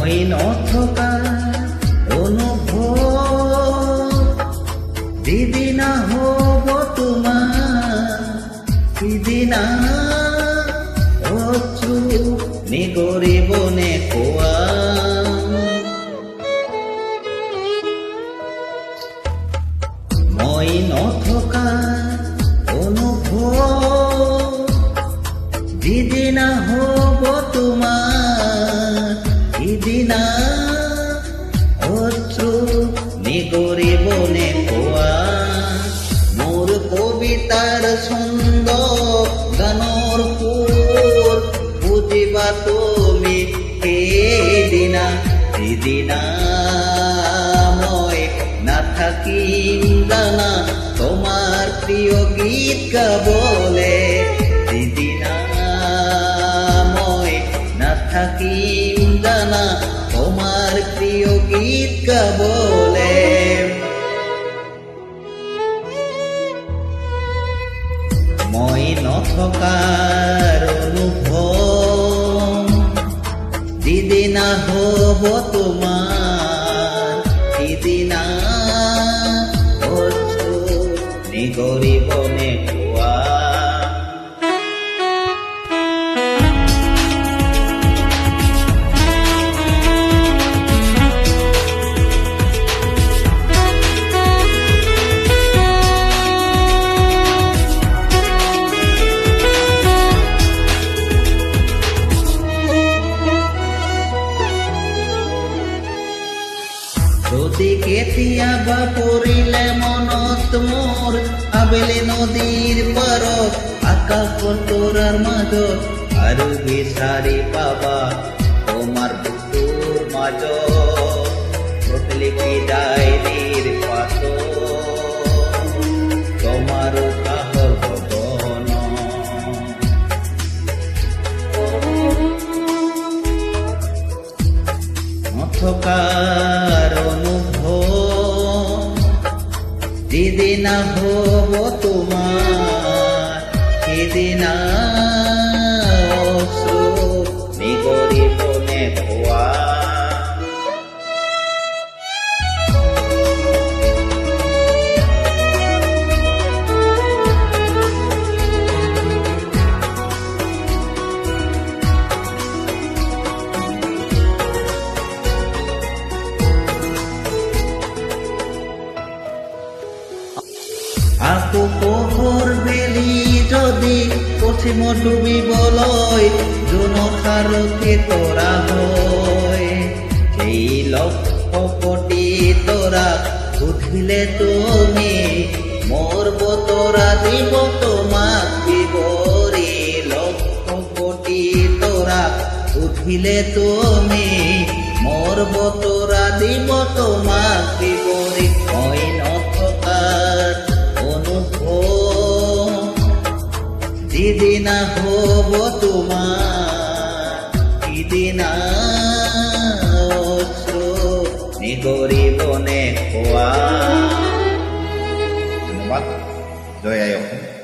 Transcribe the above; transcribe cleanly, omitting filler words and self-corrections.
মই নথকা অনুভৱ যিদিনা হ'ব তোমাৰ সিদিনা অশ্ৰু নিগৰিবনে কোৱা মই নথকা অনুভৱ যিদিনা হ'ব তোমাৰ সিদিনা অশ্ৰু নিগৰিবনে কোৱা মোৰ কবিতাৰ ছন্দ গানৰ সুৰ বুজিবা তুমি সেইদিনা সিদিনা মই নাথাকিম জানা তোমাৰ প্ৰিয় গীত গাবলে সিদিনা মই নাথাকিম জানা তোমাৰ প্ৰিয় গীত গাবলে মই নথকাৰ অনুভৱ যিদিনা হ'ব তোমাৰ সিদিনা অশ্ৰু নিগৰিবনে কোৱা যদি কেতিয়াবা পৰিলে মনত মোৰ আবেলি নদীৰ পাৰত আকাশৰ তৰাৰ মাজত আৰু বিচাৰি পাবা তোমাৰ বুকুৰ মাজত প্ৰতিলিপি ডায়েৰীৰ পাতত তোমাৰ উশাহৰ গগন নথকাৰ যিদিনা হ'ব তোমাৰ সিদিনা অশ্ৰু নিগৰিবনে কোৱা আকৌ পোহৰ বেলি যদি পশ্চিমত ডুবিবলৈ জোনৰ সাৰথি তৰা হয় সেই লক্ষ কোটি তৰাক সুধিলে তুমি মোৰ বতৰা দিব তোমাক বিৱৰি লক্ষ কোটি তৰাক সুধিলে তুমি মোৰ বতৰা দিব তোমাক বিৱৰি মই নথকাৰ যিদিনা হ'ব তোমাৰ সিদিনা অশ্ৰু নিগৰিবনে কোৱা। ধন্যবাদ। জয় আই অসম।